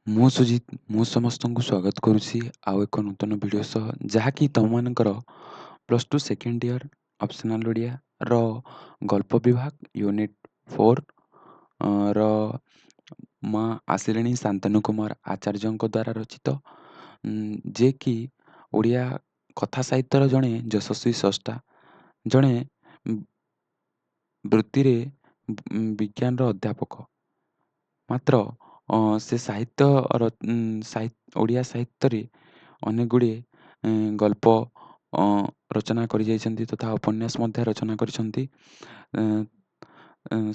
ମୁଁ ସୁଜିତ, ମୁଁ ସମସ୍ତଙ୍କୁ ସ୍ୱାଗତ କରୁଛି ଆଉ ଏକ ନୂତନ ଭିଡ଼ିଓ ସହ, ଯାହାକି ତମମାନଙ୍କର plus two second year optional ଓଡ଼ିଆର ଗଳ୍ପ ବିଭାଗ ୟୁନିଟ୍ 4 ର ମା ଆସିଲେଣି ଶାନ୍ତନୁ କୁମାର ଆଚାର୍ଯ୍ୟଙ୍କ ଦ୍ୱାରା ରଚିତ, ଯିଏକି ଓଡ଼ିଆ କଥା ସାହିତ୍ୟର ଜଣେ ଯଶସ୍ୱୀ ସ୍ରଷ୍ଟା, ଜଣେ ବୃତ୍ତିରେ ବିଜ୍ଞାନର ଅଧ୍ୟାପକ। ମାତ୍ର ସେ ଓଡ଼ିଆ ସାହିତ୍ୟରେ ଅନେକ ଗୁଡ଼ିଏ ଗଳ୍ପ ରଚନା କରିଯାଇଛନ୍ତି ତଥା ଉପନ୍ୟାସ ମଧ୍ୟ ରଚନା କରିଛନ୍ତି।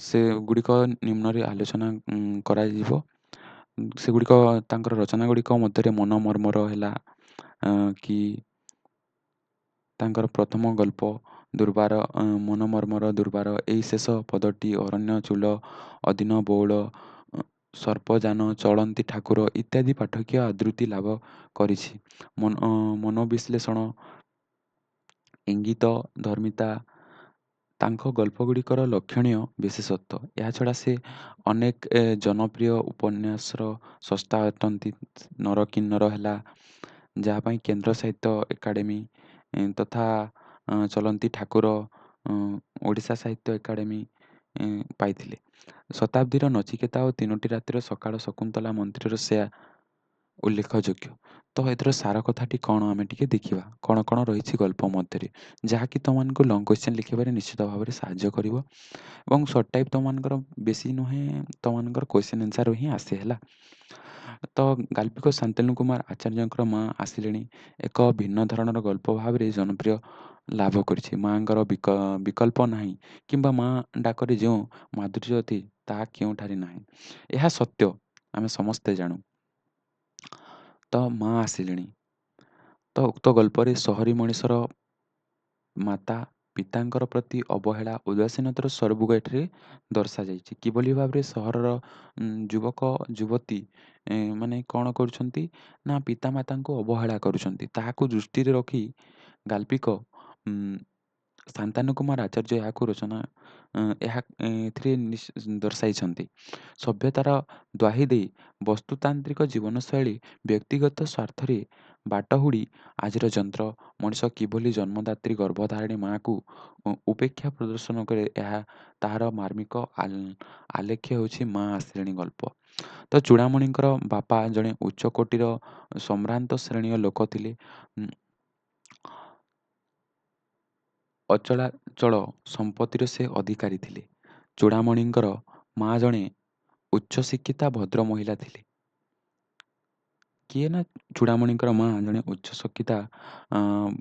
ସେଗୁଡ଼ିକ ନିମ୍ନରେ ଆଲୋଚନା କରାଯିବ। ସେଗୁଡ଼ିକ ତାଙ୍କର ରଚନା ଗୁଡ଼ିକ ମଧ୍ୟରେ ମନମର୍ମର ହେଲା, କି ତାଙ୍କର ପ୍ରଥମ ଗଳ୍ପ ଦୁର୍ବାର, ମନମର୍ମର ଦୁର୍ବାର, ଏଇ ଶେଷ ପଦଟି, ଅରଣ୍ୟ ଚୂଳ, ଅଦିନ ବଉଳ, ସର୍ପଯାନ, ଚଳନ୍ତି ଠାକୁର ଇତ୍ୟାଦି ପାଠକୀୟ ଆଦୃତି ଲାଭ କରିଛି। ମନୋବିଶ୍ଳେଷଣ, ଇଙ୍ଗିତ, ଧର୍ମିତା ତାଙ୍କ ଗଳ୍ପଗୁଡ଼ିକର ଲକ୍ଷଣୀୟ ବିଶେଷତ୍ୱ। ଏହାଛଡ଼ା ସେ ଅନେକ ଜନପ୍ରିୟ ଉପନ୍ୟାସର ସ୍ରଷ୍ଟା ଅଟନ୍ତି। ନରକିନ୍ନର ହେଲା, ଯାହା ପାଇଁ କେନ୍ଦ୍ର ସାହିତ୍ୟ ଏକାଡେମୀ ତଥା ଚଳନ୍ତି ଠାକୁର ଓଡ଼ିଶା ସାହିତ୍ୟ ଏକାଡେମୀ ପାଇଥିଲେ। ଶତାବ୍ଦୀର ନଚିକେତା ଓ ତିନୋଟି ରାତିର ସକାଳ ଶକୁନ୍ତଳା ମନ୍ତ୍ରୀର ସେ ଉଲ୍ଲେଖଯୋଗ୍ୟ। ତ ଏଥିର ସାର କଥାଟି କ'ଣ ଆମେ ଟିକେ ଦେଖିବା, କ'ଣ କ'ଣ ରହିଛି ଗଳ୍ପ ମଧ୍ୟରେ, ଯାହାକି ତୁମମାନଙ୍କୁ ଲଙ୍ଗ୍ କ୍ୱେଶ୍ଚିନ୍ ଲେଖିବାରେ ନିଶ୍ଚିତ ଭାବରେ ସାହାଯ୍ୟ କରିବ ଏବଂ ସର୍ଟ ଟାଇପ୍ ତୁମମାନଙ୍କର ବେଶୀ ନୁହେଁ, ତୁମମାନଙ୍କର କ୍ୱେଶ୍ଚିନ୍ ଆନ୍ସର୍ ହିଁ ଆସେ ହେଲା। ତ ଗାଳ୍ପିକ ଶାନ୍ତନୁ କୁମାର ଆଚାର୍ଯ୍ୟଙ୍କର ମା ଆସିଲେଣି ଏକ ଭିନ୍ନ ଧରଣର ଗଳ୍ପ ଭାବରେ ଜନପ୍ରିୟ ଲାଭ କରିଛି। ମାଙ୍କର ବିକଳ୍ପ ନାହିଁ କିମ୍ବା ମା ଡାକରେ ଯେଉଁ ମାଧୁର୍ଯ୍ୟ ଅଛି ତାହା କେଉଁଠାରେ ନାହିଁ, ଏହା ସତ୍ୟ, ଆମେ ସମସ୍ତେ ଜାଣୁ। ତ ମା ଆସିଲେଣି, ତ ଉକ୍ତ ଗଳ୍ପରେ ସହରୀ ମଣିଷର ମାତା ପିତାଙ୍କର ପ୍ରତି ଅବହେଳା ଉଦାସୀନତାର ସ୍ୱରୂପ ଏଠାରେ ଦର୍ଶାଯାଇଛି। କିଭଳି ଭାବରେ ସହରର ଯୁବକ ଯୁବତୀ ମାନେ କ'ଣ କରୁଛନ୍ତି ନା ପିତାମାତାଙ୍କୁ ଅବହେଳା କରୁଛନ୍ତି, ତାହାକୁ ଦୃଷ୍ଟିରେ ରଖି ଗାଳ୍ପିକ ଶାନ୍ତନୁ କୁମାର ଆଚାର୍ଯ୍ୟ ଏହାକୁ ରଚନା ଏଥିରେ ଦର୍ଶାଇଛନ୍ତି। ସଭ୍ୟତାର ଦ୍ୱାହି ଦେଇ ବସ୍ତୁତାନ୍ତ୍ରିକ ଜୀବନଶୈଳୀ ବ୍ୟକ୍ତିଗତ ସ୍ୱାର୍ଥରେ ବାଟ ହୁଡ଼ି ଆଜିର ଯନ୍ତ୍ର ମଣିଷ କିଭଳି ଜନ୍ମଦାତ୍ରୀ ଗର୍ଭଧାରିଣୀ ମାଆକୁ ଉପେକ୍ଷା ପ୍ରଦର୍ଶନ କରେ, ତାହାର ମାର୍ମିକ ଆଲେଖ୍ୟ ହେଉଛି ମା ଆସିଲେଣି ଗଳ୍ପ। ତ ଚୂଡ଼ାମଣିଙ୍କର ବାପା ଜଣେ ଉଚ୍ଚ କୋଟିର ସମ୍ଭ୍ରାନ୍ତ ଶ୍ରେଣୀୟ ଲୋକ ଥିଲେ। ଅଚଳାଚଳ ସମ୍ପତ୍ତିର ସେ ଅଧିକାରୀ ଥିଲେ। ଚୂଡ଼ାମଣିଙ୍କର ମା ଜଣେ ଉଚ୍ଚଶିକ୍ଷିତା ଭଦ୍ର ମହିଳା ଥିଲେ। କିଏ ନା ଚୂଡ଼ାମଣିଙ୍କର ମା ଜଣେ ଉଚ୍ଚଶିକ୍ଷିତା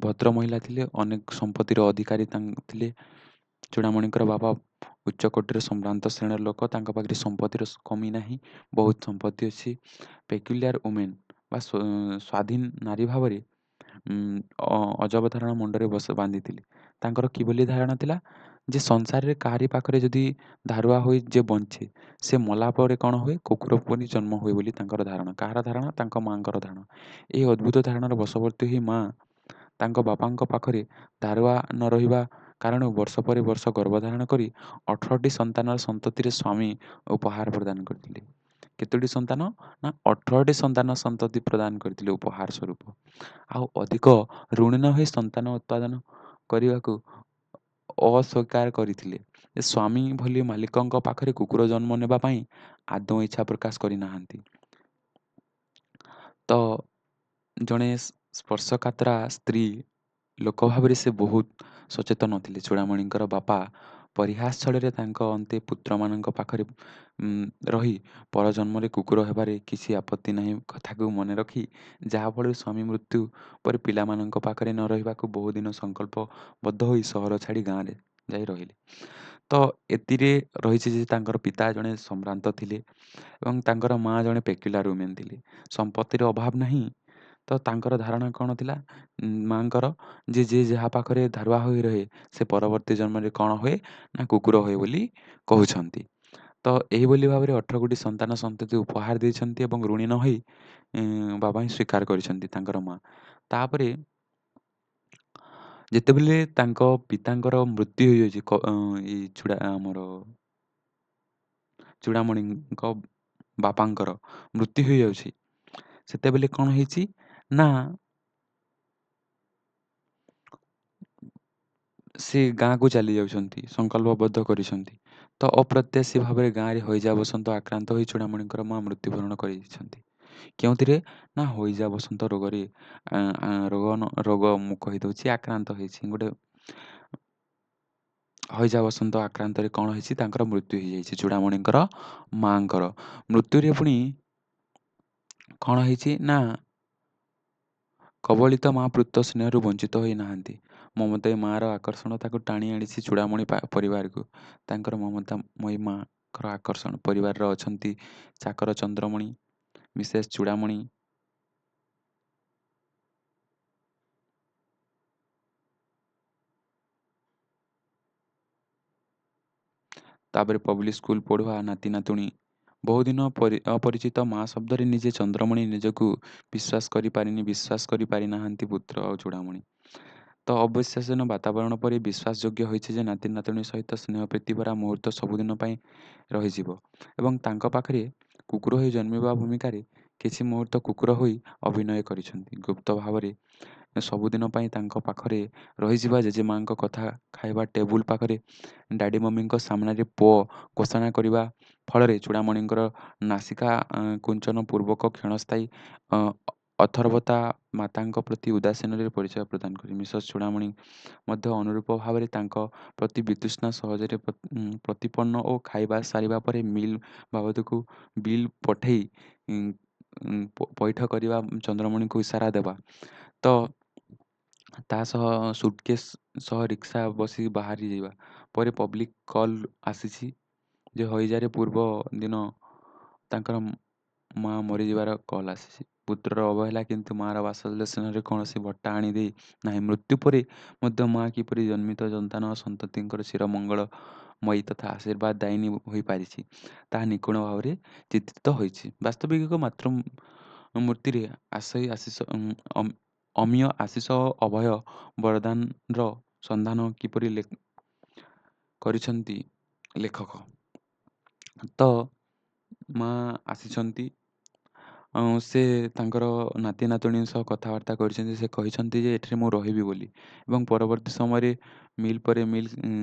ଭଦ୍ର ମହିଳା ଥିଲେ, ଅନେକ ସମ୍ପତ୍ତିର ଅଧିକାରୀ ଥିଲେ। ଚୂଡ଼ାମଣିଙ୍କର ବାପା ଉଚ୍ଚକୋଟୀର ସମ୍ଭ୍ରାନ୍ତ ଶ୍ରେଣୀର ଲୋକ, ତାଙ୍କ ପାଖରେ ସମ୍ପତ୍ତିର କମି ନାହିଁ, ବହୁତ ସମ୍ପତ୍ତି ଅଛି। ପେକ୍ୟୁଲିଆର ଓମେନ୍ ବା ସ୍ୱାଧୀନ ନାରୀ ଭାବରେ ଅଜବ ଧାରଣା ମୁଣ୍ଡରେ ବାନ୍ଧିଥିଲେ। ତାଙ୍କର କିଭଳି ଧାରଣା ଥିଲା ଯେ ସଂସାରରେ କାହାରି ପାଖରେ ଯଦି ଧାରୁଆ ହୋଇ ଯେ ବଞ୍ଚେ, ସେ ମଲା ପରେ କ'ଣ ହୁଏ, କୁକୁର ପରି ଜନ୍ମ ହୁଏ ବୋଲି ତାଙ୍କର ଧାରଣା। କାହାର ଧାରଣା? ତାଙ୍କ ମାଆଙ୍କର ଧାରଣା। ଏହି ଅଦ୍ଭୁତ ଧାରଣାର ବଶବର୍ତ୍ତୀ ହୋଇ ମା ତାଙ୍କ ବାପାଙ୍କ ପାଖରେ ଧାରୁଆ ନ ରହିବା କାରଣରୁ ବର୍ଷ ପରେ ବର୍ଷ ଗର୍ଭଧାରଣ କରି 18ଟି ସନ୍ତାନର ସନ୍ତତିରେ ସ୍ୱାମୀ ଉପହାର ପ୍ରଦାନ କରିଥିଲେ। କେତୋଟି ସନ୍ତାନ? ନା 18ଟି ସନ୍ତାନ ସନ୍ତତି ପ୍ରଦାନ କରିଥିଲେ ଉପହାର ସ୍ୱରୂପ। ଆଉ ଅଧିକ ଋଣୀ ନ ହୋଇ ସନ୍ତାନ ଉତ୍ପାଦନ କରିବାକୁ ଅସ୍ୱୀକାର କରିଥିଲେ। ଯେ ସ୍ୱାମୀ ଭଳି ମାଲିକଙ୍କ ପାଖରେ କୁକୁର ଜନ୍ମ ନେବା ପାଇଁ ଆଦୌ ଇଚ୍ଛା ପ୍ରକାଶ କରିନାହାନ୍ତି। ତ ଜଣେ ସ୍ପର୍ଶକାତରା ସ୍ତ୍ରୀ ଲୋକ ଭାବରେ ସେ ବହୁତ ସଚେତନ ଥିଲେ। ଚୂଡ଼ାମଣିଙ୍କର ବାପା ପରିହାସ ଛଳରେ ତାଙ୍କ ଅନ୍ତେ ପୁତ୍ରମାନଙ୍କ ପାଖରେ ରହି ପରଜନ୍ମରେ କୁକୁର ହେବାରେ କିଛି ଆପତ୍ତି ନାହିଁ କଥାକୁ ମନେ ରଖି, ଯାହାଫଳରେ ସ୍ୱାମୀ ମୃତ୍ୟୁ ପରେ ପିଲାମାନଙ୍କ ପାଖରେ ନ ରହିବାକୁ ବହୁଦିନ ସଂକଳ୍ପବଦ୍ଧ ହୋଇ ସହର ଛାଡ଼ି ଗାଁରେ ଯାଇ ରହିଲେ। ତ ଏଥିରେ ରହିଛି ଯେ ତାଙ୍କର ପିତା ଜଣେ ସମ୍ଭ୍ରାନ୍ତ ଥିଲେ ଏବଂ ତାଙ୍କର ମା ଜଣେ ପେକ୍ୟୁଲାର ଓମେନ୍ ଥିଲେ। ସମ୍ପତ୍ତିର ଅଭାବ ନାହିଁ, ତ ତାଙ୍କର ଧାରଣା କ'ଣ ଥିଲା, ମାଙ୍କର ଯେ ଯାହା ପାଖରେ ଧାରୁଆ ହୋଇ ରହେ ସେ ପରବର୍ତ୍ତୀ ଜନ୍ମରେ କ'ଣ ହୁଏ ନା କୁକୁର ହୁଏ ବୋଲି କହୁଛନ୍ତି। ତ ଏହିଭଳି ଭାବରେ 18ଗୋଟି ସନ୍ତାନ ସନ୍ତତି ଉପହାର ଦେଇଛନ୍ତି ଏବଂ ଋଣୀ ନ ହୋଇ ବାବା ହିଁ ସ୍ୱୀକାର କରିଛନ୍ତି ତାଙ୍କର ମା। ତାପରେ ଯେତେବେଳେ ତାଙ୍କ ପିତାଙ୍କର ମୃତ୍ୟୁ ହୋଇଯାଇଛି, ଆମର ଚୂଡ଼ାମଣିଙ୍କ ବାପାଙ୍କର ମୃତ୍ୟୁ ହୋଇଯାଉଛି, ସେତେବେଳେ କ'ଣ ହେଇଛି ନା ସେ ଗାଁକୁ ଚାଲି ଯାଉଛନ୍ତି, ସଂକଳ୍ପବଦ୍ଧ କରିଛନ୍ତି। ତ ଅପ୍ରତ୍ୟାଶୀ ଭାବରେ ଗାଁରେ ହଇଜା ବସନ୍ତ ଆକ୍ରାନ୍ତ ହୋଇ ଚୂଡ଼ାମଣିଙ୍କର ମା ମୃତ୍ୟୁବରଣ କରିଛନ୍ତି। କେଉଁଥିରେ ନା ହଇଜା ବସନ୍ତ ରୋଗରେ ରୋଗ ମୁଁ କହିଦେଉଛି ଆକ୍ରାନ୍ତ ହେଇଛି। ଗୋଟେ ହଇଜା ବସନ୍ତ ଆକ୍ରାନ୍ତରେ କ'ଣ ହେଇଛି, ତାଙ୍କର ମୃତ୍ୟୁ ହେଇଯାଇଛି ଚୂଡ଼ାମଣିଙ୍କର ମାଆଙ୍କର। ମୃତ୍ୟୁରେ ପୁଣି କ'ଣ ହେଇଛି ନା କବଳିତ ମା ପୃତ ସ୍ନେହରୁ ବଞ୍ଚିତ ହୋଇନାହାନ୍ତି। ମମତାମୟୀ ମାଆର ଆକର୍ଷଣ ତାକୁ ଟାଣି ଆଣିଛି ଚୂଡ଼ାମଣି ପରିବାରକୁ। ତାଙ୍କର ମମତାମୟୀ ମାଆଙ୍କର ଆକର୍ଷଣ ପରିବାରରେ ଅଛନ୍ତି ଚାକର ଚନ୍ଦ୍ରମଣି, ମିସେସ୍ ଚୂଡ଼ାମଣି, ତାପରେ ପବ୍ଲିକ୍ ସ୍କୁଲ ପଢ଼ୁଆ ନାତି ନାତୁଣୀ। ବହୁଦିନ ଅପରିଚିତ ମା ଶବ୍ଦରେ ନିଜେ ଚନ୍ଦ୍ରମଣି ନିଜକୁ ବିଶ୍ୱାସ କରିପାରିନାହାନ୍ତି ପୁତ୍ର ଆଉ ଚୂଡ଼ାମଣି। ତ ଅବିଶ୍ୱାସନୀୟ ବାତାବରଣ ପରି ବିଶ୍ୱାସଯୋଗ୍ୟ ହୋଇଛି ଯେ ନାତି ନାତୁଣୀ ସହିତ ସ୍ନେହ ପ୍ରୀତିଭରା ମୁହୂର୍ତ୍ତ ସବୁଦିନ ପାଇଁ ରହିଯିବ ଏବଂ ତାଙ୍କ ପାଖରେ କୁକୁର ହୋଇ ଜନ୍ମିବା ଭୂମିକାରେ କିଛି ମୁହୂର୍ତ୍ତ କୁକୁର ହୋଇ ଅଭିନୟ କରିଛନ୍ତି। ଗୁପ୍ତ ଭାବରେ ସବୁଦିନ ପାଇଁ ତାଙ୍କ ପାଖରେ ରହିଯିବା, ଜେଜେମାଙ୍କ କଥା ଖାଇବା ଟେବୁଲ ପାଖରେ ଡାଡି ମମିଙ୍କ ସାମ୍ନାରେ ପୁଅ ଘୋଷଣା କରିବା ଫଳରେ ଚୂଡ଼ାମଣିଙ୍କର ନାସିକା କୁଞ୍ଚନ ପୂର୍ବକ କ୍ଷଣସ୍ଥାୟୀ ଅଥର୍ବତା ମାତାଙ୍କ ପ୍ରତି ଉଦାସୀନରେ ପରିଚୟ ପ୍ରଦାନ କରି ମିସେସ୍ ଚୂଡ଼ାମଣି ମଧ୍ୟ ଅନୁରୂପ ଭାବରେ ତାଙ୍କ ପ୍ରତି ବିତୃଷ୍ଣା ସହଜରେ ପ୍ରତିପନ୍ନ ଓ ଖାଇବା ସାରିବା ପରେ ମିଲ୍ ବାବଦକୁ ବିଲ୍ ପଠେଇ ପଇଠ କରିବା, ଚନ୍ଦ୍ରମଣିଙ୍କୁ ଇସାରା ଦେବା। ତ ତା ସହ ସୁଟକେସ୍ ସହ ରିକ୍ସା ବସି ବାହାରି ଯିବା ପରେ ପବ୍ଲିକ୍ କଲ୍ ଆସିଛି ଯେ ହଇଜାରେ ପୂର୍ବ ଦିନ ତାଙ୍କର ମା ମରିଯିବାର କଲ୍ ଆସିଛି। ପୁତ୍ରର ଅବହେଳା କିନ୍ତୁ ମାଆର ବାତ୍ସଲ୍ୟ ସ୍ନେହରେ କୌଣସି ଭଟ୍ଟା ଆଣିଦେଇ ନାହିଁ। ମୃତ୍ୟୁ ପରେ ମଧ୍ୟ ମା କିପରି ଜନ୍ମିତ ସନ୍ତାନ ଓ ସନ୍ତତିଙ୍କର ଚିରମଙ୍ଗଳମୟୀ ତଥା ଆଶୀର୍ବାଦ ଦାୟିନୀ ହୋଇପାରିଛି, ତାହା ନିଖୁଣ ଭାବରେ ଚିତ୍ରିତ ହୋଇଛି। ବାସ୍ତବିକ ମୂର୍ତ୍ତିରେ ଅମୀୟ ଆଶିଷ ଓ ଅଭୟ ବରଦାନର ସନ୍ଧାନ କିପରି କରିଛନ୍ତି ଲେଖକ। ତ ମା ଆସିଛନ୍ତି, ସେ ତାଙ୍କର ନାତି ନାତୁଣୀଙ୍କ ସହ କଥାବାର୍ତ୍ତା କରିଛନ୍ତି। ସେ କହିଛନ୍ତି ଯେ ଏଠାରେ ମୁଁ ରହିବି ବୋଲି ଏବଂ ପରବର୍ତ୍ତୀ ସମୟରେ ମିଲ୍ ପରେ ମିଲ୍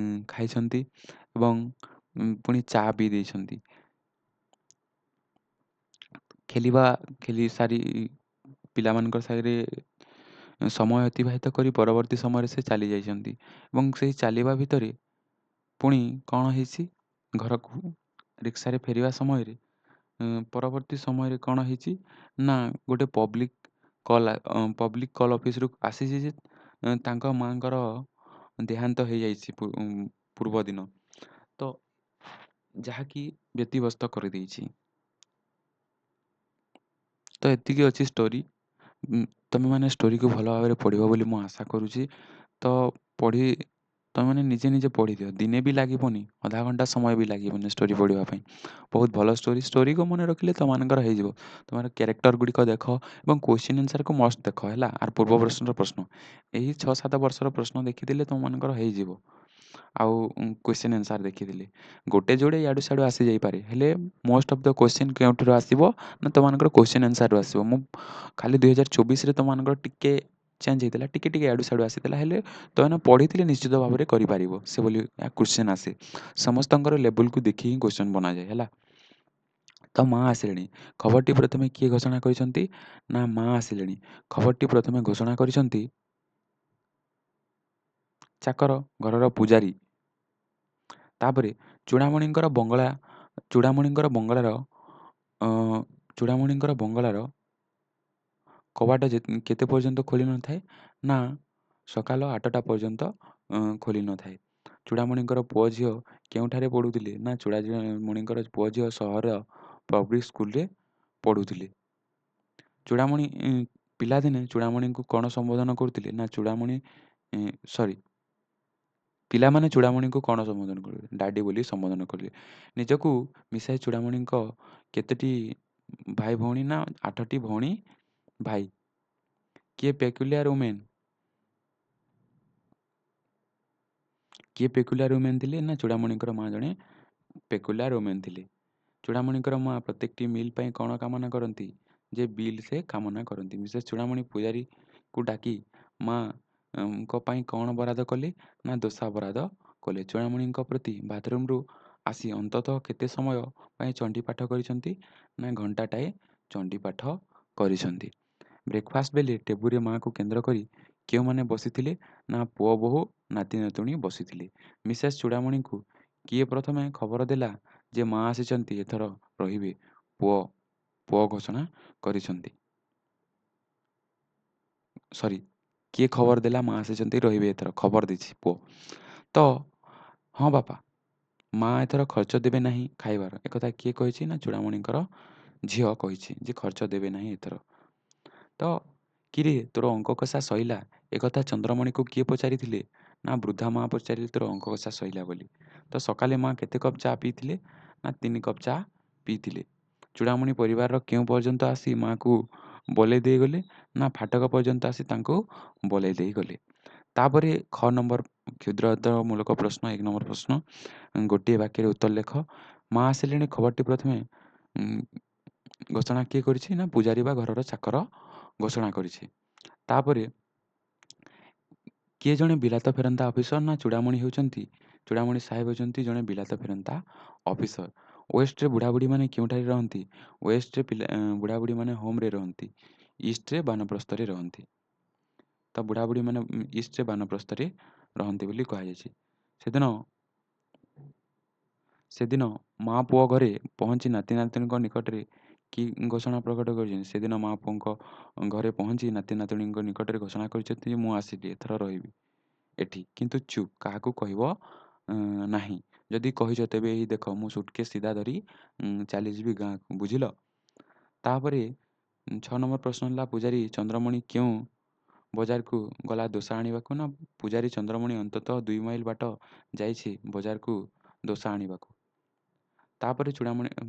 ଖାଇଛନ୍ତି ଏବଂ ପୁଣି ଚା ପିଇ ଦେଇଛନ୍ତି। ଖେଳି ସାରି ପିଲାମାନଙ୍କ ସାଙ୍ଗରେ ସମୟ ଅତିବାହିତ କରି ପରବର୍ତ୍ତୀ ସମୟରେ ସେ ଚାଲି ଯାଇଛନ୍ତି ଏବଂ ସେହି ଚାଲିବା ଭିତରେ ପୁଣି କ'ଣ ହେଇଛି, ଘରକୁ ରିକ୍ସାରେ ଫେରିବା ସମୟରେ ପରବର୍ତ୍ତୀ ସମୟରେ କ'ଣ ହେଇଛି ନା ଗୋଟେ ପବ୍ଲିକ୍ କଲ୍ ଅଫିସରୁ ଆସିଛି ଯେ ତାଙ୍କ ମାଆଙ୍କର ଦେହାନ୍ତ ହେଇଯାଇଛି ପୂର୍ବ ଦିନ। ତ ଯାହାକି ବ୍ୟତିବ୍ୟସ୍ତ କରିଦେଇଛି। ତ ଏତିକି ଅଛି ଷ୍ଟୋରି। ତୁମେମାନେ ଷ୍ଟୋରିକୁ ଭଲ ଭାବରେ ପଢ଼ିବ ବୋଲି ମୁଁ ଆଶା କରୁଛି। ତ ତୁମେମାନେ ନିଜେ ପଢ଼ିଦିଅ, ଦିନେ ବି ଲାଗିବନି, ଅଧା ଘଣ୍ଟା ସମୟ ବି ଲାଗିବନି ଷ୍ଟୋରି ପଢ଼ିବା ପାଇଁ। ବହୁତ ଭଲ ଷ୍ଟୋରିକୁ ମନେ ରଖିଲେ ତୁମମାନଙ୍କର ହେଇଯିବ। ତୁମର କ୍ୟାରେକ୍ଟର ଗୁଡ଼ିକ ଦେଖ ଏବଂ କ୍ୱେଶ୍ଚିନ୍ ଆନ୍ସର୍କୁ ମଷ୍ଟ ଦେଖ ହେଲା। ଆର ପୂର୍ବ ପ୍ରଶ୍ନର ପ୍ରଶ୍ନ ଏହି 6-7 ବର୍ଷର ପ୍ରଶ୍ନ ଦେଖିଦେଲେ ତୁମମାନଙ୍କର ହେଇଯିବ। ଆଉ କ୍ୱେଶ୍ଚିନ୍ ଆନ୍ସର୍ ଦେଖିଦେଲେ ଗୋଟେ ଯୋଡ଼େ ଇଆଡ଼ୁ ସିଆଡ଼ୁ ଆସିଯାଇପାରେ, ହେଲେ ମୋଷ୍ଟ ଅଫ୍ ଦ କ୍ୱେଶ୍ଚିନ୍ କେଉଁଠାରୁ ଆସିବ ନା ତୁମମାନଙ୍କର କ୍ୱେଶ୍ଚିନ୍ ଆନ୍ସର୍ରୁ ଆସିବ। ମୁଁ ଖାଲି 2024ରେ ତୁମମାନଙ୍କର ଟିକେ ଚେଞ୍ଜ ହେଇଥିଲା, ଟିକେ ଇଆଡ଼ୁ ସିଆଡ଼ୁ ଆସିଥିଲା, ହେଲେ ତୁମେମାନେ ପଢ଼ିଥିଲେ ନିଶ୍ଚିତ ଭାବରେ କରିପାରିବ ସେଭଳି କ୍ୱେଶ୍ଚିନ୍ ଆସେ। ସମସ୍ତଙ୍କର ଲେବୁଲ୍କୁ ଦେଖି ହିଁ କ୍ୱେଶ୍ଚିନ୍ ବନାଯାଏ ହେଲା। ତ ମା ଆସିଲେଣି ଖବରଟି ପ୍ରଥମେ କିଏ ଘୋଷଣା କରିଛନ୍ତି ନା ମା ଆସିଲେଣି ଖବରଟି ପ୍ରଥମେ ଘୋଷଣା କରିଛନ୍ତି ଚାକର, ଘରର ପୂଜାରୀ। ତାପରେ ଚୂଡ଼ାମଣିଙ୍କର ବଙ୍ଗଳାର କବାଟ କେତେ ପର୍ଯ୍ୟନ୍ତ ଖୋଲି ନଥାଏ ନା ସକାଳ 8ଟା ପର୍ଯ୍ୟନ୍ତ ଖୋଲି ନଥାଏ। ଚୂଡ଼ାମଣିଙ୍କର ପୁଅ ଝିଅ କେଉଁଠାରେ ପଢ଼ୁଥିଲେ ନା ଚୂଡ଼ାମଣିଙ୍କର ପୁଅ ଝିଅ ସହର ପବ୍ଲିକ୍ ସ୍କୁଲରେ ପଢ଼ୁଥିଲେ। ପିଲାଦିନେ ଚୂଡ଼ାମଣିଙ୍କୁ କ'ଣ ସମ୍ବୋଧନ କରୁଥିଲେ ନା ପିଲାମାନେ ଚୂଡ଼ାମଣିଙ୍କୁ କ'ଣ ସମ୍ବୋଧନ କରିବେ, ଡାଡ଼ି ବୋଲି ସମ୍ବୋଧନ କରିବେ। ନିଜକୁ ମିଶାଇ ଚୂଡ଼ାମଣିଙ୍କ କେତୋଟି ଭାଇ ଭଉଣୀ ନା 8ଟି ଭଉଣୀ ଭାଇ। କିଏ ପେକୁଲିଆର ୱୁମେନ୍ ଥିଲେ ନା ଚୂଡ଼ାମଣିଙ୍କର ମା ଜଣେ ପେକୁଲିଆର ୱୁମେନ୍ ଥିଲେ। ଚୂଡ଼ାମଣିଙ୍କର ମା ପ୍ରତ୍ୟେକଟି ମିଲ୍ ପାଇଁ କ'ଣ କାମନା କରନ୍ତି? ଯେ ବିଲ୍ ସେ କାମନା କରନ୍ତି। ମିସେସ୍ ଚୂଡ଼ାମଣି ପୂଜାରୀକୁ ଡାକି ମା ଙ୍କ ପାଇଁ କ'ଣ ବରାଦ କଲେ? ନା ଦୋସା ବରାଦ କଲେ। ଚୂଡ଼ାମଣିଙ୍କ ପ୍ରତି ବାଥରୁମ୍‌ରୁ ଆସି ଅନ୍ତତଃ କେତେ ସମୟ ପାଇଁ ଚଣ୍ଡୀ ପାଠ କରିଛନ୍ତି? ନା ଘଣ୍ଟାଟାଏ ଚଣ୍ଡୀ ପାଠ କରିଛନ୍ତି। ବ୍ରେକଫାଷ୍ଟ ବେଳେ ଟେବୁଲରେ ମା'କୁ କେନ୍ଦ୍ର କରି କେଉଁମାନେ ବସିଥିଲେ? ନା ପୁଅ ବୋହୂ ନାତି ନାତୁଣୀ ବସିଥିଲେ। ମିସେସ୍ ଚୂଡ଼ାମଣିଙ୍କୁ କିଏ ପ୍ରଥମେ ଖବର ଦେଲା ଯେ ମା ଆସିଛନ୍ତି, ଏଥର ରହିବେ? ପୁଅ ପୁଅ ଘୋଷଣା କରିଛନ୍ତି। ସରି, କିଏ ଖବର ଦେଲା ମା ଆସିଛନ୍ତି, ରହିବେ ଏଥର? ଖବର ଦେଇଛି ପୁଅ। ତ ହଁ ବାପା, ମା ଏଥର ଖର୍ଚ୍ଚ ଦେବେ ନାହିଁ ଖାଇବାର। ଏକଥା କିଏ କହିଛି? ନା ଚୂଡ଼ାମଣିଙ୍କର ଝିଅ କହିଛି ଯେ ଖର୍ଚ୍ଚ ଦେବେ ନାହିଁ ଏଥର। ତ କିରେ ତୋର ଅଙ୍କ କଷା ସଇଲା? ଏକଥା ଚନ୍ଦ୍ରମଣିକୁ କିଏ ପଚାରିଥିଲେ? ନା ବୃଦ୍ଧା ମା ପଚାରିଲେ ତୋର ଅଙ୍କ କଷା ସଇଲା ବୋଲି। ତ ସକାଳେ ମା କେତେ କପ୍ ଚା ପିଇଥିଲେ? ନା 3 କପ୍ ଚା ପିଇଥିଲେ। ଚୂଡ଼ାମଣି ପରିବାରର କେଉଁ ପର୍ଯ୍ୟନ୍ତ ଆସି ମା'କୁ ବୋଲେଇ ଦେଇଗଲେ? ନା ଫାଟକ ପର୍ଯ୍ୟନ୍ତ ଆସି ତାଙ୍କୁ ବୋଲେଇ ଦେଇଗଲେ। ତାପରେ ଖ ନମ୍ବର କ୍ଷୁଦ୍ରତମୂଳକ ପ୍ରଶ୍ନ, 1 ନମ୍ବର ପ୍ରଶ୍ନ, ଗୋଟିଏ ବାକ୍ୟରେ ଉତ୍ତର ଲେଖ। ମା ଆସିଲେଣି ଖବରଟି ପ୍ରଥମେ ଘୋଷଣା କିଏ କରିଛି? ନା ପୂଜାରୀ ବା ଘରର ଚାକର ଘୋଷଣା କରିଛି। ତାପରେ କିଏ ଜଣେ ବିଲାତ ଫେରନ୍ତା ଅଫିସର? ନା ଚୂଡ଼ାମଣି ହେଉଛନ୍ତି, ଚୂଡ଼ାମଣି ସାହେବ ହେଉଛନ୍ତି ଜଣେ ବିଲାତ ଫେରନ୍ତା ଅଫିସର। ୱେଷ୍ଟରେ ବୁଢ଼ାବୁଢ଼ୀମାନେ କେଉଁଠାରେ ରହନ୍ତି? ୱେଷ୍ଟରେ ବୁଢ଼ାବୁଢ଼ୀମାନେ ହୋମ୍‌ରେ ରହନ୍ତି। ଇଷ୍ଟରେ ବାନପ୍ରସ୍ଥରେ ରହନ୍ତି। ତ ବୁଢ଼ାବୁଢ଼ୀମାନେ ଇଷ୍ଟରେ ବାନପ୍ରସ୍ଥରେ ରହନ୍ତି ବୋଲି କୁହାଯାଇଛି। ସେଦିନ ମା ପୁଅ ଘରେ ପହଞ୍ଚି ନାତି ନାତୁଣୀଙ୍କ ନିକଟରେ କି ଘୋଷଣା ପ୍ରକଟ କରିଛନ୍ତି? ସେଦିନ ମା ପୁଅଙ୍କ ଘରେ ପହଞ୍ଚି ନାତି ନାତୁଣୀଙ୍କ ନିକଟରେ ଘୋଷଣା କରିଛନ୍ତି ଯେ ମୁଁ ଆସିଲି, ଏଥର ରହିବି ଏଠି। କିନ୍ତୁ ଚୁପ୍, କାହାକୁ କହିବ ନାହିଁ। ଯଦି କହିଛ ତେବେ ଏହି ଦେଖ ମୁଁ ସୁଟକେସ୍ ସିଧା ଧରି ଚାଲିଯିବି ଗାଁକୁ, ବୁଝିଲ? ତାପରେ 6 ନମ୍ବର ପ୍ରଶ୍ନ ହେଲା ପୂଜାରୀ ଚନ୍ଦ୍ରମଣି କେଉଁ ବଜାରକୁ ଗଲା ଦୋସା ଆଣିବାକୁ? ନା ପୂଜାରୀ ଚନ୍ଦ୍ରମଣି ଅନ୍ତତଃ 2 ମାଇଲ ବାଟ ଯାଇଛି ବଜାରକୁ ଦୋସା ଆଣିବାକୁ। ତାପରେ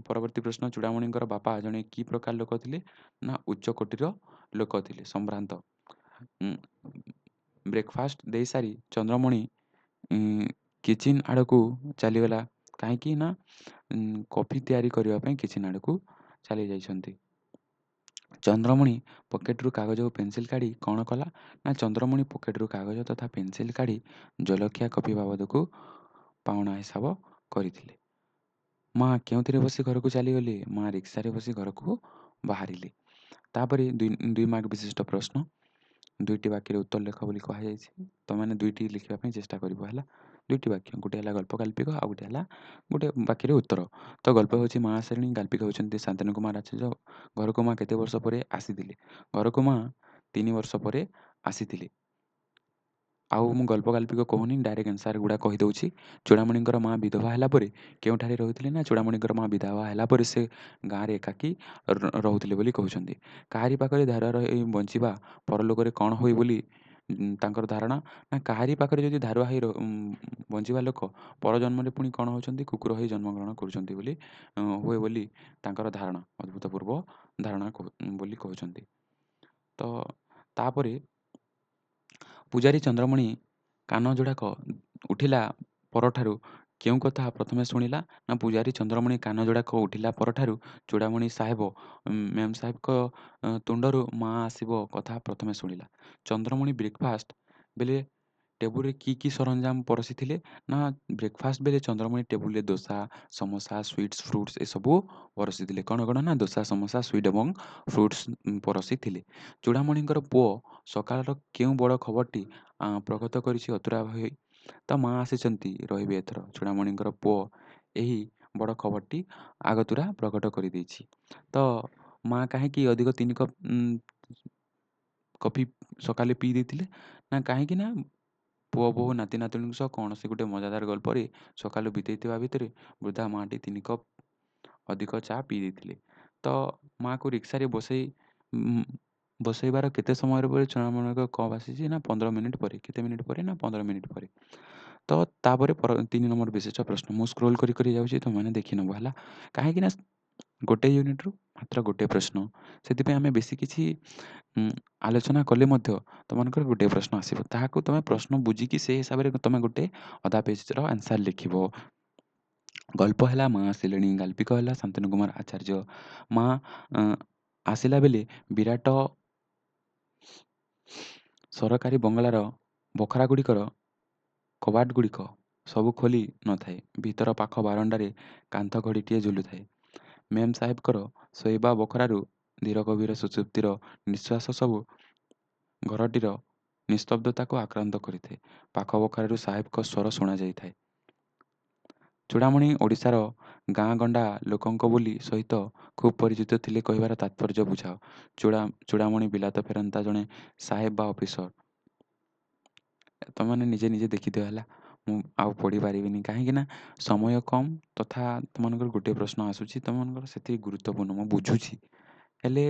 ପରବର୍ତ୍ତୀ ପ୍ରଶ୍ନ, ଚୂଡ଼ାମଣିଙ୍କର ବାପା ଜଣେ କି ପ୍ରକାର ଲୋକ ଥିଲେ? ନା ଉଚ୍ଚ କୋଟିର ଲୋକ ଥିଲେ, ସମ୍ଭ୍ରାନ୍ତ। ବ୍ରେକଫାଷ୍ଟ ଦେଇସାରି ଚନ୍ଦ୍ରମଣି କିଚେନ୍ ଆଡ଼କୁ ଚାଲିଗଲା। କାହିଁକି? ନା କଫି ତିଆରି କରିବା ପାଇଁ କିଚେନ୍ ଆଡ଼କୁ ଚାଲି ଯାଇଛନ୍ତି। ଚନ୍ଦ୍ରମଣି ପକେଟରୁ କାଗଜ ଓ ପେନସିଲ୍ କାଢ଼ି କ'ଣ କଲା? ନା ଚନ୍ଦ୍ରମଣି ପକେଟରୁ କାଗଜ ତଥା ପେନସିଲ୍ କାଢ଼ି ଜଳଖିଆ କଫି ବାବଦକୁ ପାଉଣା ହିସାବ କରିଥିଲେ। ମା କେଉଁଥିରେ ବସି ଘରକୁ ଚାଲିଗଲେ? ମା ରିକ୍ସାରେ ବସି ଘରକୁ ବାହାରିଲେ। ତାପରେ 2 ମାର୍କ ବିଶିଷ୍ଟ ପ୍ରଶ୍ନ, 2ଟି ବାକ୍ୟରେ ଉତ୍ତର ଲେଖ ବୋଲି କୁହାଯାଇଛି। ତମେମାନେ 2ଟି ଲେଖିବା ପାଇଁ ଚେଷ୍ଟା କରିବ ହେଲା। 2ଟି ବାକ୍ୟ, ଗୋଟେ ହେଲା ଗଳ୍ପ ଗାଳ୍ପିକ, ଆଉ ଗୋଟେ ହେଲା ଗୋଟେ ବାକ୍ୟରେ ଉତ୍ତର। ତ ଗଳ୍ପ ହେଉଛି ମା ଆସିଲେଣି, ଗାଳ୍ପିକ ହେଉଛନ୍ତି ଶାନ୍ତନୁ କୁମାର ଆଚାର୍ଯ୍ୟ। ଘରକୁ ମା କେତେ ବର୍ଷ ପରେ ଆସିଥିଲେ? ଘରକୁ ମା 3 ବର୍ଷ ପରେ ଆସିଥିଲେ। ଆଉ ମୁଁ ଗଳ୍ପ ଗାଳ୍ପିକ କହୁନି, ଡାଇରେକ୍ଟ ଆନ୍ସାର ଗୁଡ଼ା କହିଦେଉଛି। ଚୂଡ଼ାମଣିଙ୍କର ମା ବିଧବା ହେଲା ପରେ କେଉଁଠାରେ ରହୁଥିଲେ? ନା ଚୂଡ଼ାମଣିଙ୍କର ମା ବିଧବା ହେଲା ପରେ ସେ ଗାଁରେ ଏକାକୀ ରହୁଥିଲେ ବୋଲି କହୁଛନ୍ତି। କାହାରି ପାଖରେ ଧାର ରହି ବଞ୍ଚିବା ପରଲୋକରେ କ'ଣ ହୁଏ ବୋଲି ତାଙ୍କର ଧାରଣା? ନା କାହାରି ପାଖରେ ଯଦି ଧାରୁଆ ହେଇ ବଞ୍ଚିବା ଲୋକ ପରଜନ୍ମରେ ପୁଣି କ'ଣ ହେଉଛନ୍ତି? କୁକୁର ହେଇ ଜନ୍ମଗ୍ରହଣ କରୁଛନ୍ତି ବୋଲି ହୁଏ ବୋଲି ତାଙ୍କର ଧାରଣା, ଅଦ୍ଭୁତପୂର୍ବ ଧାରଣା ବୋଲି କହୁଛନ୍ତି। ତ ତାପରେ ପୂଜାରୀ ଚନ୍ଦ୍ରମଣି କାନ ଯୋଡ଼ାକ ଉଠିଲା ପରଠାରୁ କେଉଁ କଥା ପ୍ରଥମେ ଶୁଣିଲା? ନା ପୂଜାରୀ ଚନ୍ଦ୍ରମଣି କାନ ଯୋଡ଼ାକ ଉଠିଲା ପରଠାରୁ ଚୂଡ଼ାମଣି ସାହେବ ମେମ୍ ସାହେବଙ୍କ ତୁଣ୍ଡରୁ ମା ଆସିବ କଥା ପ୍ରଥମେ ଶୁଣିଲା। ଚନ୍ଦ୍ରମଣି ବ୍ରେକଫାଷ୍ଟ ବେଳେ ଟେବୁଲରେ କି ସରଞ୍ଜାମ ପରସିଥିଲେ? ନା ବ୍ରେକଫାଷ୍ଟ ବେଳେ ଚନ୍ଦ୍ରମଣି ଟେବୁଲରେ ଦୋସା, ସମୋସା, ସୁଇଟ୍ସ, ଫ୍ରୁଟ୍ସ ଏସବୁ ପରସିଥିଲେ। କ'ଣ କ'ଣ? ନା ଦୋସା, ସମୋସା, ସୁଇଟ୍ ଏବଂ ଫ୍ରୁଟ୍ସ ପରସିଥିଲେ। ଚୂଡ଼ାମଣିଙ୍କର ପୁଅ ସକାଳର କେଉଁ ବଡ଼ ଖବରଟି ପ୍ରଗତ କରିଛି ଅତୁରା ହୋଇ? ତ ମା ଆସିଛନ୍ତି, ରହିବେ ଏଥର। ଚୂଡ଼ାମଣିଙ୍କର ପୁଅ ଏହି ବଡ଼ ଖବରଟି ଆଗତୁରା ପ୍ରକଟ କରିଦେଇଛି। ତ ମା କାହିଁକି ଅଧିକ 3 କପ୍ କଫି ସକାଳେ ପିଇ ଦେଇଥିଲେ? ନା କାହିଁକି? ନା ପୁଅ ବୋହୂ ନାତି ନାତୁଣୀଙ୍କ ସହ କୌଣସି ଗୋଟେ ମଜାଦାର ଗଳ୍ପରେ ସକାଳୁ ବିତେଇଥିବା ଭିତରେ ବୃଦ୍ଧା ମାଆଟି 3 କପ୍ ଅଧିକ ଚା ପିଇ ଦେଇଥିଲେ। ତ ମାଆକୁ ରିକ୍ସାରେ ବସେଇବାର କେତେ ସମୟ ପରେ ଚୂଡ଼ାମଣିଙ୍କ କପ୍ ଆସିଛି? ନା 15 ମିନିଟ୍ ପରେ। କେତେ ମିନିଟ୍ ପରେ? ନା 15 ମିନିଟ୍ ପରେ। ତ ତାପରେ 3 ନମ୍ବର ବିଶିଷ୍ଟ ପ୍ରଶ୍ନ, ମୁଁ ସ୍କ୍ରୋଲ୍ କରି କରି ଯାଉଛି, ତୁମେମାନେ ଦେଖିନେବ ହେଲା। କାହିଁକି? ନା ଗୋଟେ ୟୁନିଟ୍‌ରୁ ମାତ୍ର ଗୋଟେ ପ୍ରଶ୍ନ, ସେଥିପାଇଁ ଆମେ ବେଶୀ କିଛି ଆଲୋଚନା କଲେ ମଧ୍ୟ ତୁମମାନଙ୍କର ଗୋଟିଏ ପ୍ରଶ୍ନ ଆସିବ। ତାହାକୁ ତୁମେ ପ୍ରଶ୍ନ ବୁଝିକି ସେଇ ହିସାବରେ ତୁମେ ଗୋଟେ ଅଧା ପେଜ୍‌ର ଆନ୍ସାର ଲେଖିବ। ଗଳ୍ପ ହେଲା ମା ଆସିଲେଣି, ଗାଳ୍ପିକ ହେଲା ଶାନ୍ତନୁ କୁମାର ଆଚାର୍ଯ୍ୟ। ମା ଆସିଲା ବେଳେ ବିରାଟ ସରକାରୀ ବଙ୍ଗଳାର ବଖରାଗୁଡ଼ିକର କବାଟଗୁଡ଼ିକ ସବୁ ଖୋଲି ନଥାଏ। ଭିତର ପାଖ ବାରଣ୍ଡାରେ କାନ୍ଥ ଘଡ଼ିଟିଏ ଝୁଲୁଥାଏ। ମେମ୍ ସାହେବଙ୍କର ଶୋଇବା ବଖରାରୁ ଧୀର ଗଭୀର ସୁଷୁପ୍ତିର ନିଶ୍ୱାସ ସବୁ ଘରଟିର ନିସ୍ତବ୍ଧତାକୁ ଆକ୍ରାନ୍ତ କରିଥାଏ। ପାଖ ବଖରାରୁ ସାହେବଙ୍କ ସ୍ୱର ଶୁଣାଯାଇଥାଏ। ଚୂଡ଼ାମଣି ଓଡ଼ିଶାର ଗାଁ ଗଣ୍ଡା ଲୋକଙ୍କ ବୋଲି ସହିତ ଖୁବ୍ ପରିଚିତ ଥିଲେ କହିବାର ତାତ୍ପର୍ଯ୍ୟ ବୁଝାଅ। ଚୂଡ଼ାମଣି ବିଲାତ ଫେରନ୍ତା ଜଣେ ସାହେବ ବା ଅଫିସର। ତମମାନେ ନିଜେ ନିଜେ ଦେଖିଦିଅ ହେଲା। ମୁଁ ଆଉ ପଢ଼ିପାରିବିନି କାହିଁକି ନା ସମୟ କମ୍ ତଥା ତୁମମାନଙ୍କର ଗୋଟିଏ ପ୍ରଶ୍ନ ଆସୁଛି। ତୁମମାନଙ୍କର ସେତିକି ଗୁରୁତ୍ୱପୂର୍ଣ୍ଣ ମୁଁ ବୁଝୁଛି। ହେଲେ